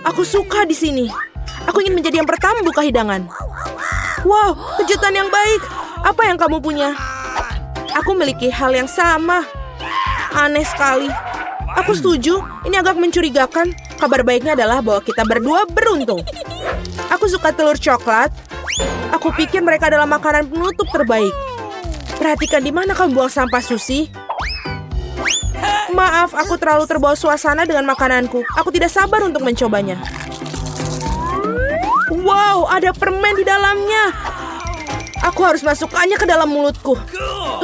Aku suka di sini. Aku ingin menjadi yang pertama buka hidangan. Wow, kejutan yang baik. Apa yang kamu punya? Aku memiliki hal yang sama. Aneh sekali. Aku setuju, ini agak mencurigakan. Kabar baiknya adalah bahwa kita berdua beruntung. Aku suka telur coklat. Aku pikir mereka adalah makanan penutup terbaik. Perhatikan di mana kamu buang sampah, Susie. Maaf, aku terlalu terbawa suasana dengan makananku. Aku tidak sabar untuk mencobanya. Wow, ada permen di dalamnya. Aku harus masukkannya ke dalam mulutku.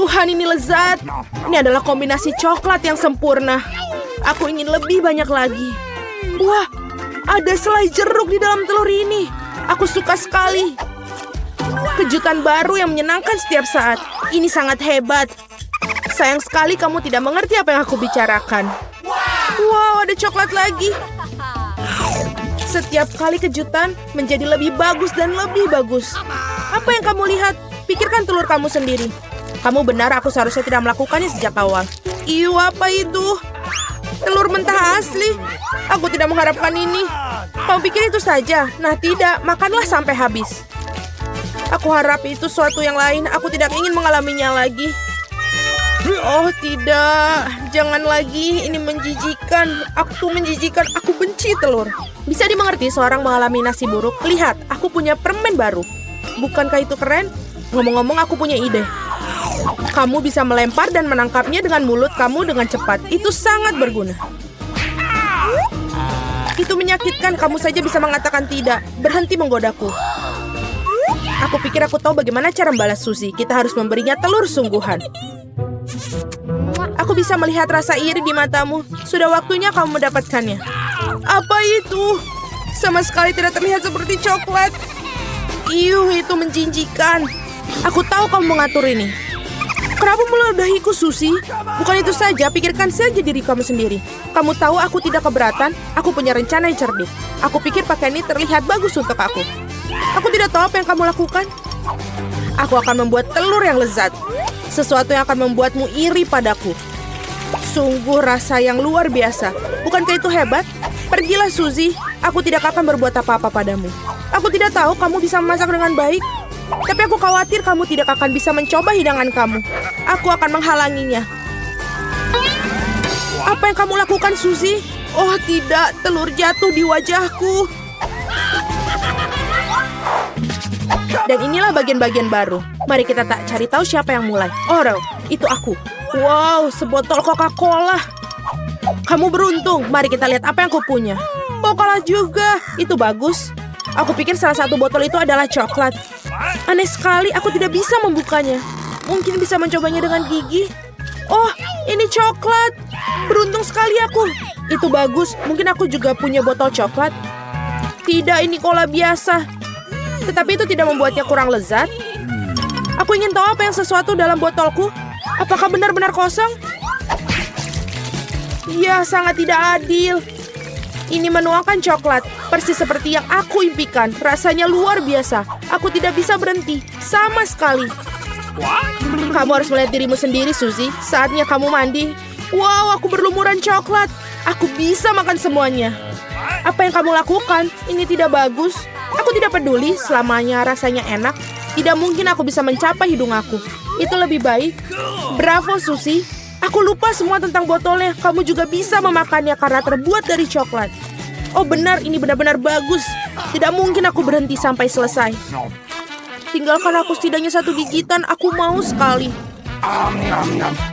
Tuhan, ini lezat. Ini adalah kombinasi coklat yang sempurna. Aku ingin lebih banyak lagi. Wah, ada selai jeruk di dalam telur ini. Aku suka sekali. Kejutan baru yang menyenangkan setiap saat. Ini sangat hebat. Sayang sekali kamu tidak mengerti apa yang aku bicarakan. Wow, ada coklat lagi. Setiap kali kejutan menjadi lebih bagus dan lebih bagus. Apa yang kamu lihat? Pikirkan telur kamu sendiri. Kamu benar, aku seharusnya tidak melakukannya sejak awal. Iu, apa itu? Telur mentah asli. Aku tidak mengharapkan ini. Kamu pikir itu saja? Nah, tidak. Makanlah sampai habis. Aku harap itu suatu yang lain. Aku tidak ingin mengalaminya lagi. Oh, tidak. Jangan lagi. Ini menjijikan. Aku menjijikan. Aku benci telur. Bisa dimengerti seorang mengalami nasi buruk. Lihat, aku punya permen baru. Bukankah itu keren? Ngomong-ngomong, aku punya ide. Kamu bisa melempar dan menangkapnya dengan mulut kamu dengan cepat. Itu sangat berguna. Itu menyakitkan. Kamu saja bisa mengatakan tidak. Berhenti menggodaku. Aku pikir aku tahu bagaimana cara membalas Susie. Kita harus memberinya telur sungguhan. Aku bisa melihat rasa iri di matamu. Sudah waktunya kamu mendapatkannya. Apa itu? Sama sekali tidak terlihat seperti coklat. Iuh, itu menjijikkan. Aku tahu kamu mengatur ini. Kenapa meludahiku, Susie? Bukan itu saja, pikirkan saja diri kamu sendiri. Kamu tahu aku tidak keberatan. Aku punya rencana yang cerdik. Aku pikir pakaian ini terlihat bagus untuk aku. Aku tidak tahu apa yang kamu lakukan. Aku akan membuat telur yang lezat. Sesuatu yang akan membuatmu iri padaku. Sungguh rasa yang luar biasa. Bukankah itu hebat? Pergilah, Susie. Aku tidak akan berbuat apa-apa padamu. Aku tidak tahu kamu bisa memasak dengan baik. Tapi aku khawatir kamu tidak akan bisa mencoba hidangan kamu. Aku akan menghalanginya. Apa yang kamu lakukan, Susie? Oh tidak, telur jatuh di wajahku. Dan inilah bagian-bagian baru. Mari kita tak cari tahu siapa yang mulai. Oh, itu aku. Wow, sebotol Coca-Cola. Kamu beruntung. Mari kita lihat apa yang aku punya. Coca-Cola juga. Itu bagus. Aku pikir salah satu botol itu adalah coklat. Aneh sekali, aku tidak bisa membukanya. Mungkin bisa mencobanya dengan gigi. Oh, ini coklat. Beruntung sekali aku. Itu bagus. Mungkin aku juga punya botol coklat. Tidak, ini cola biasa. Tetapi itu tidak membuatnya kurang lezat. Aku ingin tahu apa yang sesuatu dalam botolku. Apakah benar-benar kosong? Ya, sangat tidak adil. Ini menuangkan coklat, persis seperti yang aku impikan. Rasanya luar biasa. Aku tidak bisa berhenti, sama sekali. Kamu harus melihat dirimu sendiri, Susie. Saatnya kamu mandi. Wow, aku berlumuran coklat. Aku bisa makan semuanya. Apa yang kamu lakukan? Ini tidak bagus. Aku tidak peduli, selamanya rasanya enak. Tidak mungkin aku bisa mencapai hidung aku. Itu lebih baik. Bravo, Susie. Aku lupa semua tentang botolnya. Kamu juga bisa memakannya karena terbuat dari coklat. Oh benar, ini benar-benar bagus. Tidak mungkin aku berhenti sampai selesai. Tinggalkan aku setidaknya satu gigitan. Aku mau sekali.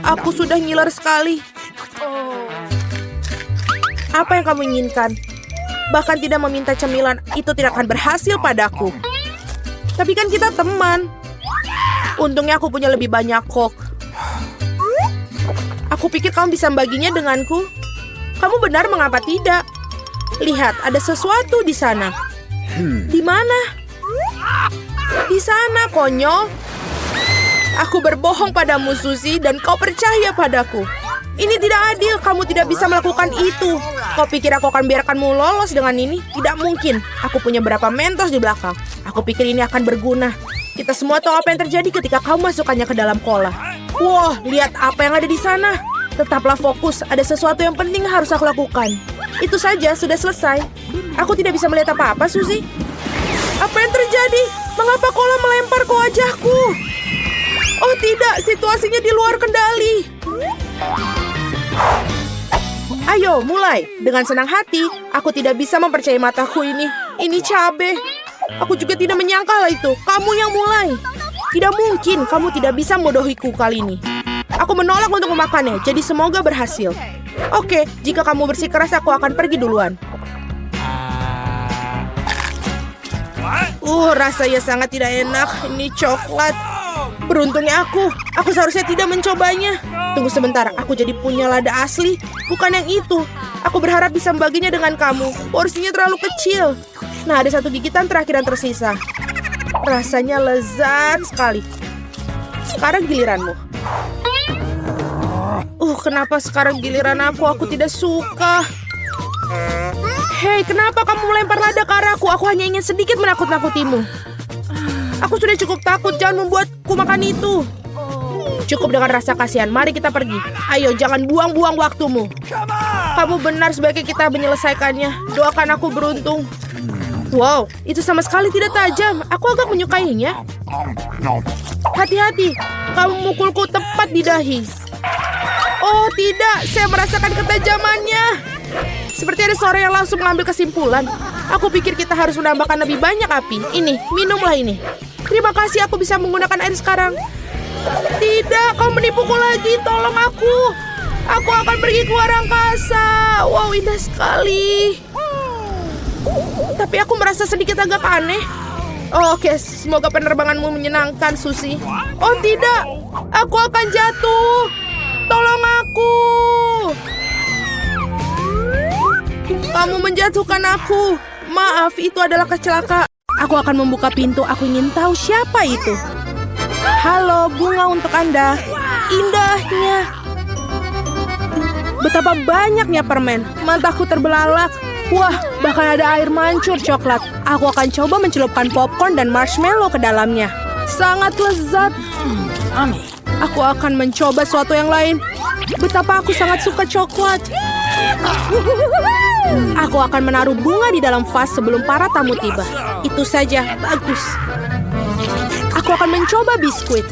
Aku sudah ngiler sekali. Apa yang kamu inginkan? Bahkan tidak meminta cemilan, itu tidak akan berhasil padaku. Tapi kan kita teman. Untungnya aku punya lebih banyak Coke. Aku pikir kamu bisa membaginya denganku. Kamu benar, mengapa tidak? Lihat, ada sesuatu di sana. Di mana? Di sana, konyol. Aku berbohong padamu, Susie, dan kau percaya padaku. Ini tidak adil, kamu tidak bisa melakukan itu. Kau pikir aku akan biarkanmu lolos dengan ini? Tidak mungkin. Aku punya berapa Mentos di belakang. Aku pikir ini akan berguna. Kita semua tahu apa yang terjadi ketika kamu masukkannya ke dalam cola. Wah, lihat apa yang ada di sana. Tetaplah fokus, ada sesuatu yang penting harus aku lakukan. Itu saja, sudah selesai. Aku tidak bisa melihat apa-apa, Suzy. Apa yang terjadi? Mengapa Kola melempar ke wajahku? Oh tidak, situasinya di luar kendali. Ayo, mulai. Dengan senang hati, aku tidak bisa mempercayai mataku ini. Ini cabe. Aku juga tidak menyangka hal itu. Kamu yang mulai. Tidak mungkin kamu tidak bisa membodohiku kali ini. Aku menolak untuk memakannya, jadi semoga berhasil. Oke, jika kamu bersikeras, aku akan pergi duluan. Rasanya sangat tidak enak. Ini coklat. Beruntungnya aku seharusnya tidak mencobanya. Tunggu sebentar, aku jadi punya lada asli. Bukan yang itu. Aku berharap bisa membaginya dengan kamu. Porsinya terlalu kecil. Nah, ada satu gigitan terakhir yang tersisa. Rasanya lezat sekali. Sekarang giliranmu. Kenapa sekarang giliran aku? Aku tidak suka. Hei, kenapa kamu melempar lada ke arahku? Aku hanya ingin sedikit menakut-nakutimu. Aku sudah cukup takut, jangan membuatku makan itu. Cukup dengan rasa kasihan, mari kita pergi. Ayo, jangan buang-buang waktumu. Kamu benar, sebaiknya kita menyelesaikannya. Doakan aku beruntung. Wow, itu sama sekali tidak tajam. Aku agak menyukainya. Hati-hati, kamu memukulku tepat di dahi. Oh tidak, saya merasakan ketajamannya. Seperti ada seorang yang langsung mengambil kesimpulan. Aku pikir kita harus menambahkan lebih banyak api. Ini, minumlah ini. Terima kasih, aku bisa menggunakan air sekarang. Tidak, kau menipuku lagi. Tolong aku. Aku akan pergi ke luar angkasa. Wow, indah sekali. Tapi aku merasa sedikit agak aneh. Oke, semoga penerbanganmu menyenangkan, Suzy. Oh tidak, aku akan jatuh. Tolong aku. Kamu menjatuhkan aku. Maaf, itu adalah kecelakaan. Aku akan membuka pintu. Aku ingin tahu siapa itu. Halo, bunga untuk Anda. Indahnya. Betapa banyaknya permen. Mataku terbelalak. Wah, bahkan ada air mancur coklat. Aku akan coba mencelupkan popcorn dan marshmallow ke dalamnya. Sangat lezat. Aku akan mencoba sesuatu yang lain. Betapa aku sangat suka coklat. Aku akan menaruh bunga di dalam vas sebelum para tamu tiba. Itu saja, bagus. Aku akan mencoba biskuit.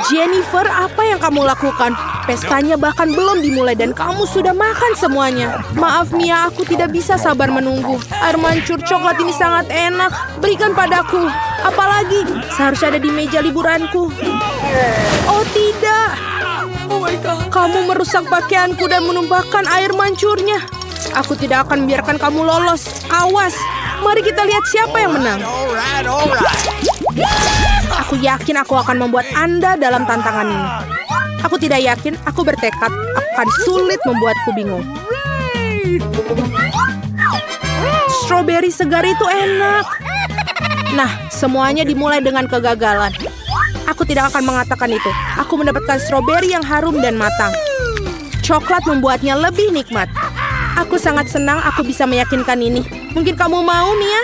Jennifer, apa yang kamu lakukan? Pestanya bahkan belum dimulai dan kamu sudah makan semuanya. Maaf Mia, aku tidak bisa sabar menunggu. Air mancur coklat ini sangat enak. Berikan padaku. Apalagi, seharusnya ada di meja liburanku. Oh tidak. Kamu merusak pakaianku dan menumpahkan air mancurnya. Aku tidak akan membiarkan kamu lolos. Awas, mari kita lihat siapa yang menang. Aku yakin aku akan membuat Anda dalam tantangan ini. Aku tidak yakin, aku bertekad akan sulit membuatku bingung. Stroberi segar itu enak. Nah, semuanya dimulai dengan kegagalan. Aku tidak akan mengatakan itu. Aku mendapatkan stroberi yang harum dan matang. Coklat membuatnya lebih nikmat. Aku sangat senang aku bisa meyakinkan ini. Mungkin kamu mau, Mia?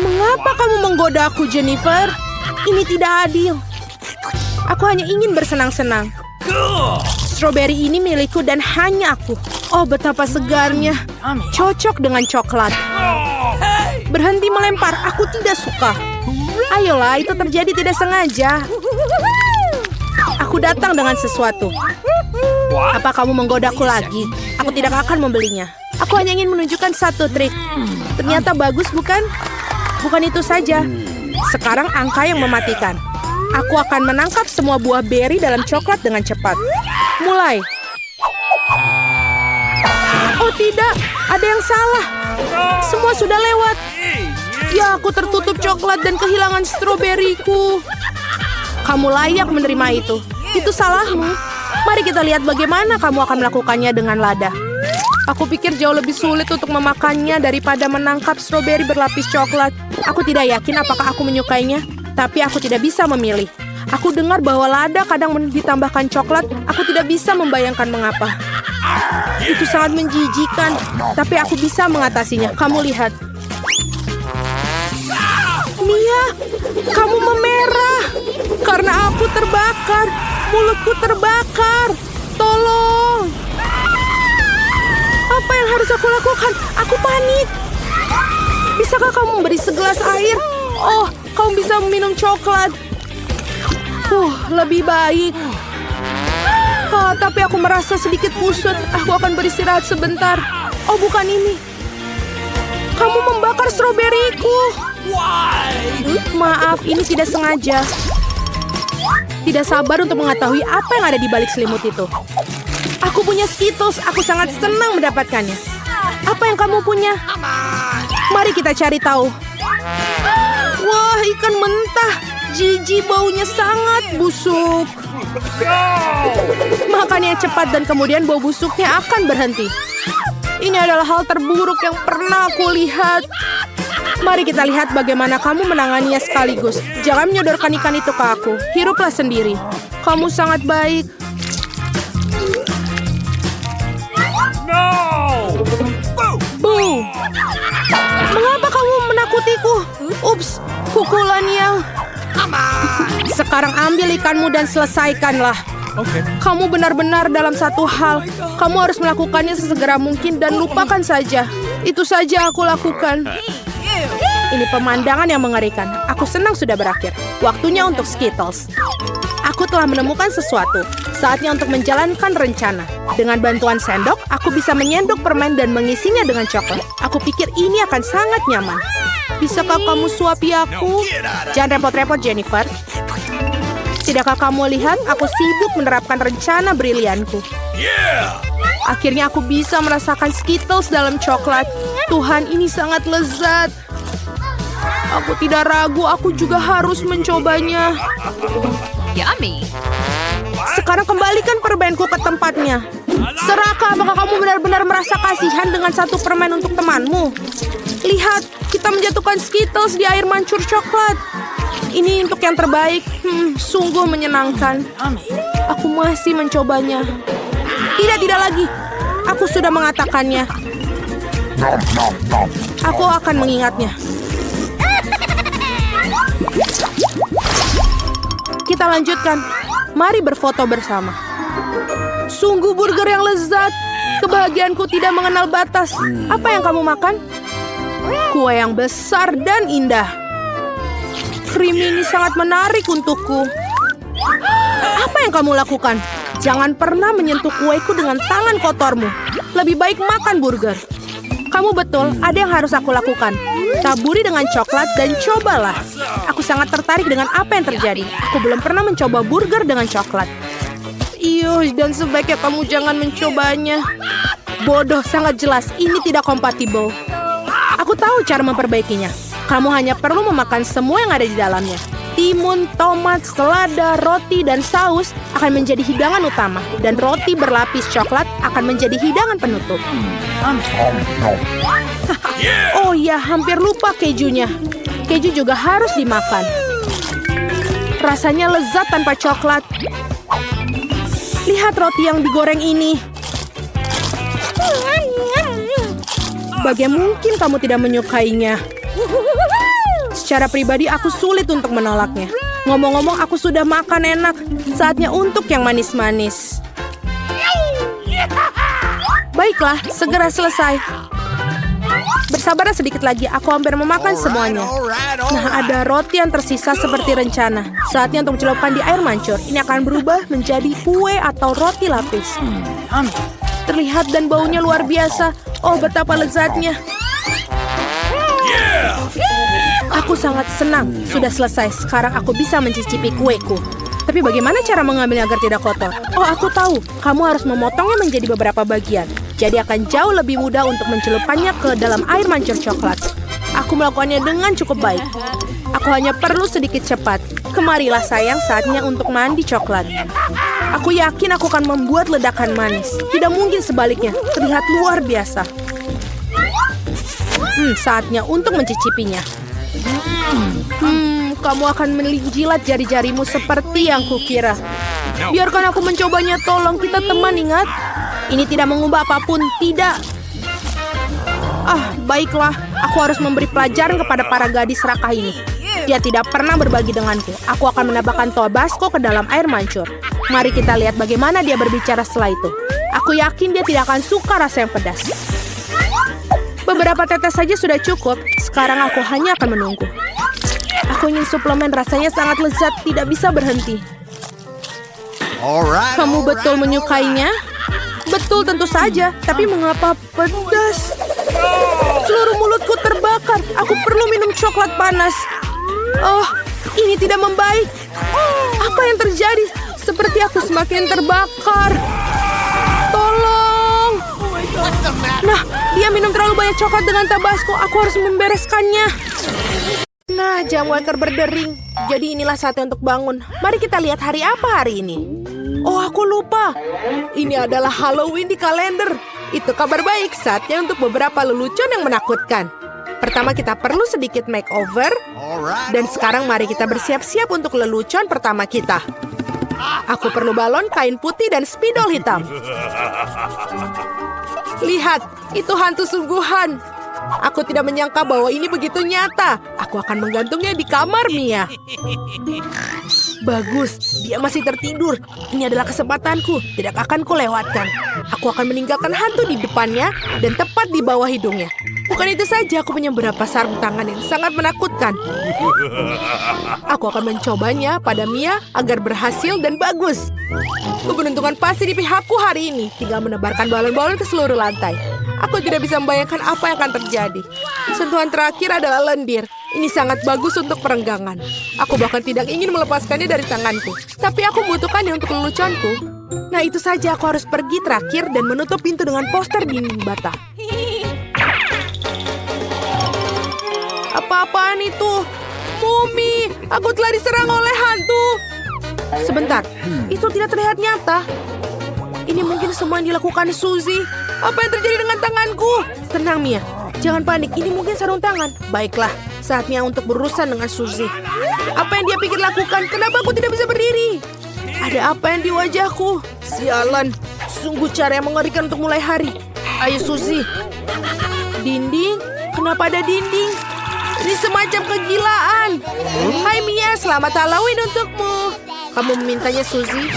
Mengapa kamu menggoda aku, Jennifer? Ini tidak adil. Aku hanya ingin bersenang-senang. Stroberi ini milikku dan hanya aku. Oh, betapa segarnya. Cocok dengan coklat. Berhenti melempar, aku tidak suka. Ayolah, itu terjadi tidak sengaja. Aku datang dengan sesuatu. Apa kamu menggodaku lagi? Aku tidak akan membelinya. Aku hanya ingin menunjukkan satu trik. Ternyata bagus, bukan? Bukan itu saja. Sekarang angka yang mematikan. Aku akan menangkap semua buah beri dalam coklat dengan cepat. Mulai. Oh tidak, ada yang salah. Semua sudah lewat. Ya, aku tertutup coklat dan kehilangan stroberiku. Kamu layak menerima itu. Itu salahmu. Mari kita lihat bagaimana kamu akan melakukannya dengan lada. Aku pikir jauh lebih sulit untuk memakannya daripada menangkap stroberi berlapis coklat. Aku tidak yakin apakah aku menyukainya, tapi aku tidak bisa memilih. Aku dengar bahwa lada kadang ditambahkan coklat. Aku tidak bisa membayangkan mengapa. Itu sangat menjijikan, tapi aku bisa mengatasinya. Kamu lihat. Mia, kamu memerah. Karena aku terbakar. Mulutku terbakar. Tolong. Apa yang harus aku lakukan? Aku panik. Bisakah kamu memberi segelas air? Oh, kamu bisa minum coklat. Lebih baik. Tapi aku merasa sedikit kusut. Aku akan beristirahat sebentar. Oh, bukan ini. Kamu membakar stroberiku. Maaf, ini tidak sengaja. Tidak sabar untuk mengetahui apa yang ada di balik selimut itu. Aku punya Skittles. Aku sangat senang mendapatkannya. Apa yang kamu punya? Mari kita cari tahu. Wah, ikan mentah. Jijik, baunya sangat busuk. Makannya cepat dan kemudian bau busuknya akan berhenti. Ini adalah hal terburuk yang pernah aku lihat. Mari kita lihat bagaimana kamu menanganinya sekaligus. Jangan menyodorkan ikan itu ke aku. Hiruplah sendiri. Kamu sangat baik. Mengapa kamu menakutiku? Ups, pukulan yang... Sekarang ambil ikanmu dan selesaikanlah. Kamu benar-benar dalam satu hal. Kamu harus melakukannya sesegera mungkin dan lupakan saja. Itu saja aku lakukan. Ini pemandangan yang mengerikan. Aku senang sudah berakhir. Waktunya untuk Skittles. Aku telah menemukan sesuatu. Saatnya untuk menjalankan rencana. Dengan bantuan sendok, aku bisa menyendok permen dan mengisinya dengan coklat. Aku pikir ini akan sangat nyaman. Bisakah kamu suapi aku? Jangan repot-repot, Jennifer. Tidakkah kamu lihat aku sibuk menerapkan rencana brilianku? Akhirnya aku bisa merasakan Skittles dalam coklat. Tuhan, ini sangat lezat. Aku tidak ragu, aku juga harus mencobanya. Yummy. Sekarang kembalikan permenku ke tempatnya. Seraka, apakah kamu benar-benar merasa kasihan dengan satu permen untuk temanmu? Lihat, kita menjatuhkan Skittles di air mancur coklat. Ini untuk yang terbaik. Sungguh menyenangkan. Aku masih mencobanya. Tidak lagi. Aku sudah mengatakannya. Aku akan mengingatnya. Kita lanjutkan. Mari berfoto bersama. Sungguh burger yang lezat. Kebahagiaanku tidak mengenal batas. Apa yang kamu makan? Kue yang besar dan indah. Krim ini sangat menarik untukku. Apa yang kamu lakukan? Jangan pernah menyentuh kueku dengan tangan kotormu. Lebih baik makan burger. Kamu betul, ada yang harus aku lakukan. Taburi dengan coklat dan cobalah. Aku sangat tertarik dengan apa yang terjadi. Aku belum pernah mencoba burger dengan coklat. Dan sebaiknya kamu jangan mencobanya. Bodoh, sangat jelas. Ini tidak kompatibel. Aku tahu cara memperbaikinya. Kamu hanya perlu memakan semua yang ada di dalamnya. Timun, tomat, selada, roti, dan saus akan menjadi hidangan utama. Dan roti berlapis coklat akan menjadi hidangan penutup. Oh ya, hampir lupa kejunya. Keju juga harus dimakan. Rasanya lezat tanpa coklat. Lihat roti yang digoreng ini. Bagaimana mungkin kamu tidak menyukainya? Secara pribadi aku sulit untuk menolaknya. Ngomong-ngomong, aku sudah makan enak. Saatnya untuk yang manis-manis. Baiklah, segera selesai. Bersabarlah sedikit lagi, aku hampir memakan semuanya. Nah, ada roti yang tersisa seperti rencana. Saatnya untuk celupkan di air mancur. Ini akan berubah menjadi kue atau roti lapis. Terlihat dan baunya luar biasa. Oh, betapa lezatnya. Aku sangat senang. Sudah selesai. Sekarang aku bisa mencicipi kueku. Tapi bagaimana cara mengambilnya agar tidak kotor? Oh, aku tahu. Kamu harus memotongnya menjadi beberapa bagian. Jadi akan jauh lebih mudah untuk mencelupkannya ke dalam air mancur coklat. Aku melakukannya dengan cukup baik. Aku hanya perlu sedikit cepat. Kemarilah sayang, saatnya untuk mandi coklat. Aku yakin aku akan membuat ledakan manis. Tidak mungkin sebaliknya. Terlihat luar biasa. Saatnya untuk mencicipinya. Kamu akan menjilat jari-jarimu seperti yang kukira. Biarkan aku mencobanya, tolong. Kita teman, ingat? Ini tidak mengubah apapun, tidak. Baiklah. Aku harus memberi pelajaran kepada para gadis serakah ini. Dia tidak pernah berbagi denganku. Aku akan menambahkan Tabasco ke dalam air mancur. Mari kita lihat bagaimana dia berbicara setelah itu. Aku yakin dia tidak akan suka rasa yang pedas. Beberapa tetes saja sudah cukup. Sekarang aku hanya akan menunggu. Aku ingin suplemen rasanya sangat lezat, tidak bisa berhenti. Kamu betul menyukainya? Betul tentu saja, tapi mengapa pedas? Seluruh mulutku terbakar. Aku perlu minum coklat panas. Oh, ini tidak membaik. Apa yang terjadi? Seperti aku semakin terbakar. Tolong. Nah, dia minum terlalu banyak coklat dengan tabasco. Aku harus membereskannya. Nah, jam waker berdering. Jadi inilah saatnya untuk bangun. Mari kita lihat hari apa hari ini. Oh, aku lupa. Ini adalah Halloween di kalender. Itu kabar baik, saatnya untuk beberapa lelucon yang menakutkan. Pertama kita perlu sedikit makeover. Dan sekarang mari kita bersiap-siap untuk lelucon pertama kita. Aku perlu balon, kain putih, dan spidol hitam. Lihat, itu hantu sungguhan. Aku tidak menyangka bahwa ini begitu nyata. Aku akan menggantungnya di kamar Mia. Bagus, dia masih tertidur. Ini adalah kesempatanku, tidak akan kulewatkan. Aku akan meninggalkan hantu di depannya dan tepat di bawah hidungnya. Bukan itu saja, aku punya beberapa sarung tangan yang sangat menakutkan. Aku akan mencobanya pada Mia agar berhasil dan bagus. Keberuntungan pasti di pihakku hari ini. Tinggal menebarkan balon-balon ke seluruh lantai. Aku tidak bisa membayangkan apa yang akan terjadi. Sentuhan terakhir adalah lendir. Ini sangat bagus untuk perenggangan. Aku bahkan tidak ingin melepaskannya dari tanganku. Tapi aku membutuhkannya untuk leluconku. Nah, itu saja, aku harus pergi terakhir dan menutup pintu dengan poster dinding bata. Apa-apaan itu? Mumi, aku telah diserang oleh hantu. Sebentar, itu tidak terlihat nyata. Ini mungkin semua yang dilakukan Suzy. Apa yang terjadi dengan tanganku? Tenang, Mia. Jangan panik, ini mungkin sarung tangan. Baiklah, saatnya untuk berurusan dengan Suzy. Apa yang dia pikir lakukan? Kenapa aku tidak bisa berdiri? Ada apa yang di wajahku? Sialan, sungguh cara yang mengerikan untuk mulai hari. Ayo, Suzy. Dinding? Kenapa ada dinding? Ini semacam kegilaan. Hai Mia, selamat Halloween untukmu. Kamu memintanya, Suzy?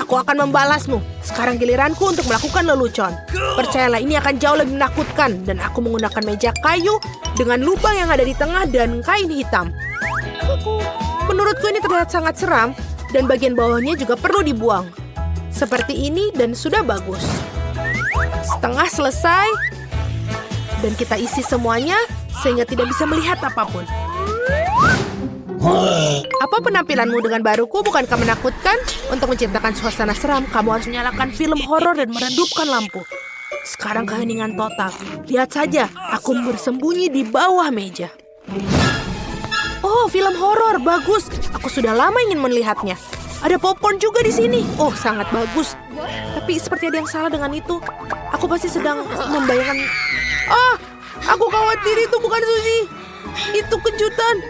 Aku akan membalasmu. Sekarang giliranku untuk melakukan lelucon. Percayalah, ini akan jauh lebih menakutkan. Dan aku menggunakan meja kayu dengan lubang yang ada di tengah dan kain hitam. Menurutku ini terlihat sangat seram. Dan bagian bawahnya juga perlu dibuang. Seperti ini dan sudah bagus. Setengah selesai. Dan kita isi semuanya sehingga tidak bisa melihat apapun. Apa penampilanmu dengan baruku bukankah menakutkan? Untuk menciptakan suasana seram, kamu harus menyalakan film horor dan meredupkan lampu. Sekarang keheningan total. Lihat saja, aku bersembunyi di bawah meja. Oh, film horor, bagus. Aku sudah lama ingin melihatnya. Ada popcorn juga di sini. Oh, sangat bagus. Tapi seperti ada yang salah dengan itu. Aku pasti sedang membayangkan... Ah, aku khawatir itu bukan Suzy. Itu kejutan.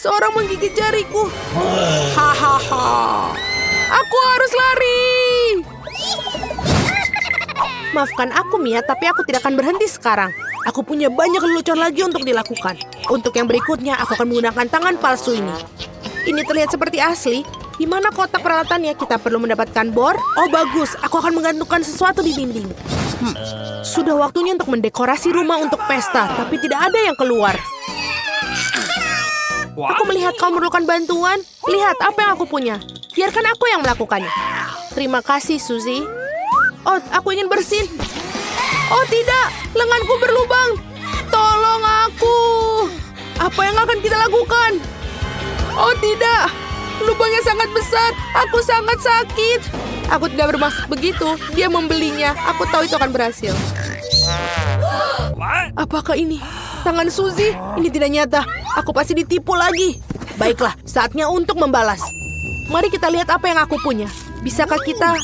Seorang menggigit jariku. Hahaha. Aku harus lari. Maafkan aku, Mia, tapi aku tidak akan berhenti sekarang. Aku punya banyak lelucon lagi untuk dilakukan. Untuk yang berikutnya, aku akan menggunakan tangan palsu ini. Ini terlihat seperti asli. Di mana kotak peralatannya? Kita perlu mendapatkan bor. Oh, bagus. Aku akan menggantungkan sesuatu di dinding. Sudah waktunya untuk mendekorasi rumah untuk pesta, tapi tidak ada yang keluar. Aku melihat kau memerlukan bantuan. Lihat apa yang aku punya. Biarkan aku yang melakukannya. Terima kasih, Suzy. Oh, aku ingin bersin. Oh tidak, lenganku berlubang. Tolong aku. Apa yang akan kita lakukan? Oh tidak, lubangnya sangat besar. Aku sangat sakit. Aku tidak bermaksud begitu. Dia membelinya. Aku tahu itu akan berhasil. Apakah ini tangan Suzy? Ini tidak nyata. Aku pasti ditipu lagi. Baiklah, saatnya untuk membalas. Mari kita lihat apa yang aku punya. Bisakah kita...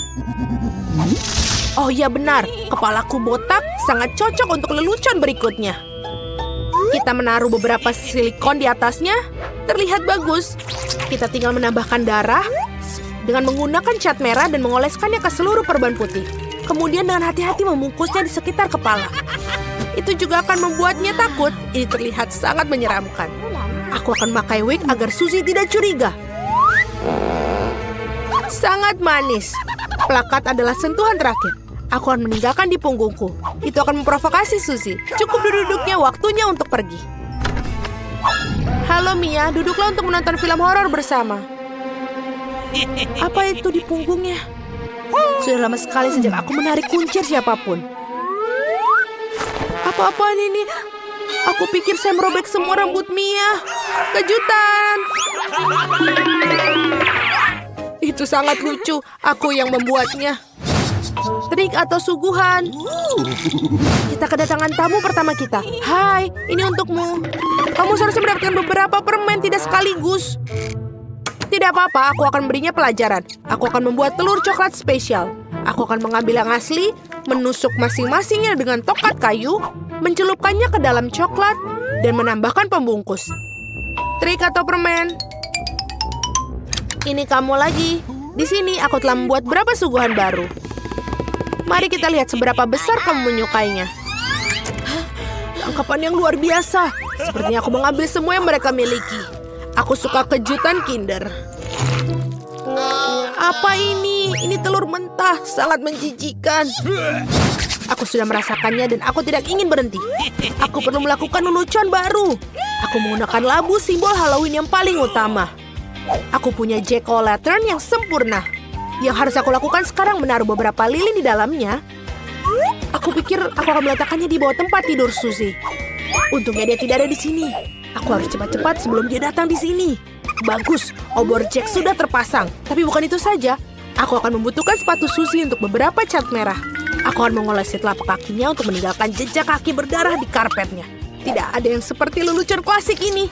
Oh ya benar, kepalaku botak sangat cocok untuk lelucon berikutnya. Kita menaruh beberapa silikon di atasnya. Terlihat bagus. Kita tinggal menambahkan darah dengan menggunakan cat merah dan mengoleskannya ke seluruh perban putih. Kemudian dengan hati-hati membungkusnya di sekitar kepala. Itu juga akan membuatnya takut. Ini terlihat sangat menyeramkan. Aku akan pakai wig agar Suzy tidak curiga. Sangat manis. Plakat adalah sentuhan terakhir. Aku akan meninggalkan di punggungku. Itu akan memprovokasi Suzy. Cukup duduknya, waktunya untuk pergi. Halo Mia, duduklah untuk menonton film horor bersama. Apa itu di punggungnya? Sudah lama sekali sejak aku menarik kuncir siapapun. Apa-apaan ini? Aku pikir saya merobek semua rambut Mia. Kejutan! Itu sangat lucu. Aku yang membuatnya. Trik atau suguhan. Kita kedatangan tamu pertama kita. Hai, ini untukmu. Kamu seharusnya mendapatkan beberapa permen, tidak sekaligus. Tidak apa-apa, aku akan berinya pelajaran. Aku akan membuat telur coklat spesial. Aku akan mengambil yang asli, menusuk masing-masingnya dengan tokat kayu, mencelupkannya ke dalam coklat, dan menambahkan pembungkus. Trik atau permen? Ini kamu lagi. Di sini aku telah membuat beberapa suguhan baru. Mari kita lihat seberapa besar kamu menyukainya. Tangkapan yang luar biasa. Sepertinya aku mengambil semua yang mereka miliki. Aku suka kejutan Kinder. Apa ini? Ini telur mentah. Sangat menjijikan. Aku sudah merasakannya dan aku tidak ingin berhenti. Aku perlu melakukan lelucon baru. Aku menggunakan labu simbol Halloween yang paling utama. Aku punya jack-o'-lantern yang sempurna. Yang harus aku lakukan sekarang menaruh beberapa lilin di dalamnya. Aku pikir aku akan meletakkannya di bawah tempat tidur Suzy. Untungnya dia tidak ada di sini. Aku harus cepat-cepat sebelum dia datang di sini. Bagus, obor Jack sudah terpasang. Tapi bukan itu saja. Aku akan membutuhkan sepatu Suzy untuk beberapa cat merah. Aku akan mengolesi telapak kakinya untuk meninggalkan jejak kaki berdarah di karpetnya. Tidak ada yang seperti lelucon klasik ini.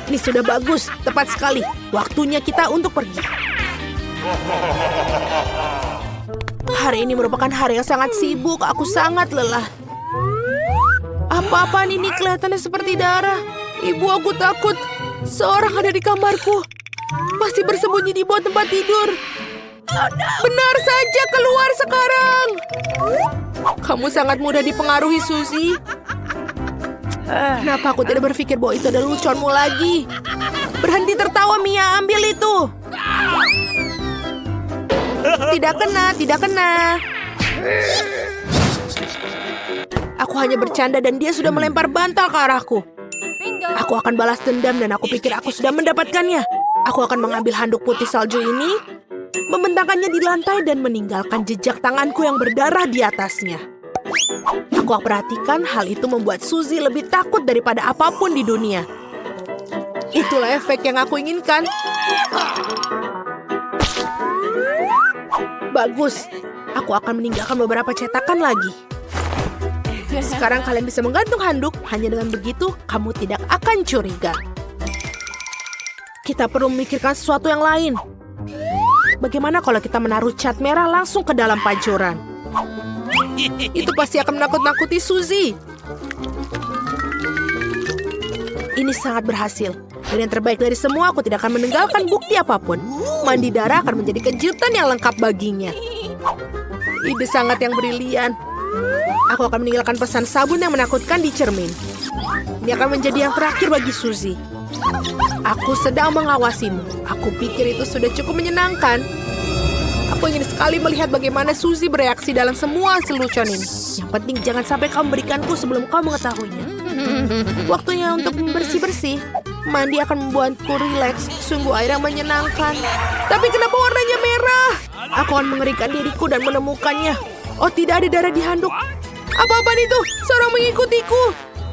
Ini sudah bagus, tepat sekali. Waktunya kita untuk pergi. Hari ini merupakan hari yang sangat sibuk. Aku sangat lelah. Apa-apaan ini kelihatannya seperti darah. Ibu, aku takut. Seorang ada di kamarku. Masih bersembunyi di bawah tempat tidur. Benar saja, keluar sekarang. Kamu sangat mudah dipengaruhi, Suzy. Kenapa aku tidak berpikir bahwa itu adalah luconmu lagi? Berhenti tertawa, Mia. Ambil itu. Tidak kena, tidak kena. Aku hanya bercanda dan dia sudah melempar bantal ke arahku. Aku akan balas dendam dan aku pikir aku sudah mendapatkannya. Aku akan mengambil handuk putih salju ini, membentangkannya di lantai dan meninggalkan jejak tanganku yang berdarah di atasnya. Aku perhatikan hal itu membuat Suzy lebih takut daripada apapun di dunia. Itulah efek yang aku inginkan. Bagus, aku akan meninggalkan beberapa cetakan lagi. Sekarang kalian bisa menggantung handuk. Hanya dengan begitu, kamu tidak akan curiga. Kita perlu memikirkan sesuatu yang lain. Bagaimana kalau kita menaruh cat merah langsung ke dalam pancuran? Itu pasti akan menakut-nakuti Suzy. Ini sangat berhasil. Dan yang terbaik dari semua, aku tidak akan meninggalkan bukti apapun. Mandi darah akan menjadi kejutan yang lengkap baginya. Ide sangat yang brilian. Aku akan meninggalkan pesan sabun yang menakutkan di cermin. Ini akan menjadi yang terakhir bagi Suzy. Aku sedang mengawasimu. Aku pikir itu sudah cukup menyenangkan. Aku ingin sekali melihat bagaimana Suzy bereaksi dalam semua selucon ini. Yang penting jangan sampai kamu berikanku sebelum kau mengetahuinya. Waktunya untuk bersih-bersih. Mandi akan membuatku rileks. Sungguh air yang menyenangkan. Tapi kenapa warnanya merah? Aku akan mengerikan diriku dan menemukannya. Oh, tidak ada darah di handuk. Apa-apaan itu? Seorang mengikutiku.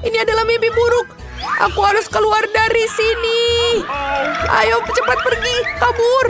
Ini adalah mimpi buruk. Aku harus keluar dari sini. Ayo cepat pergi, kabur.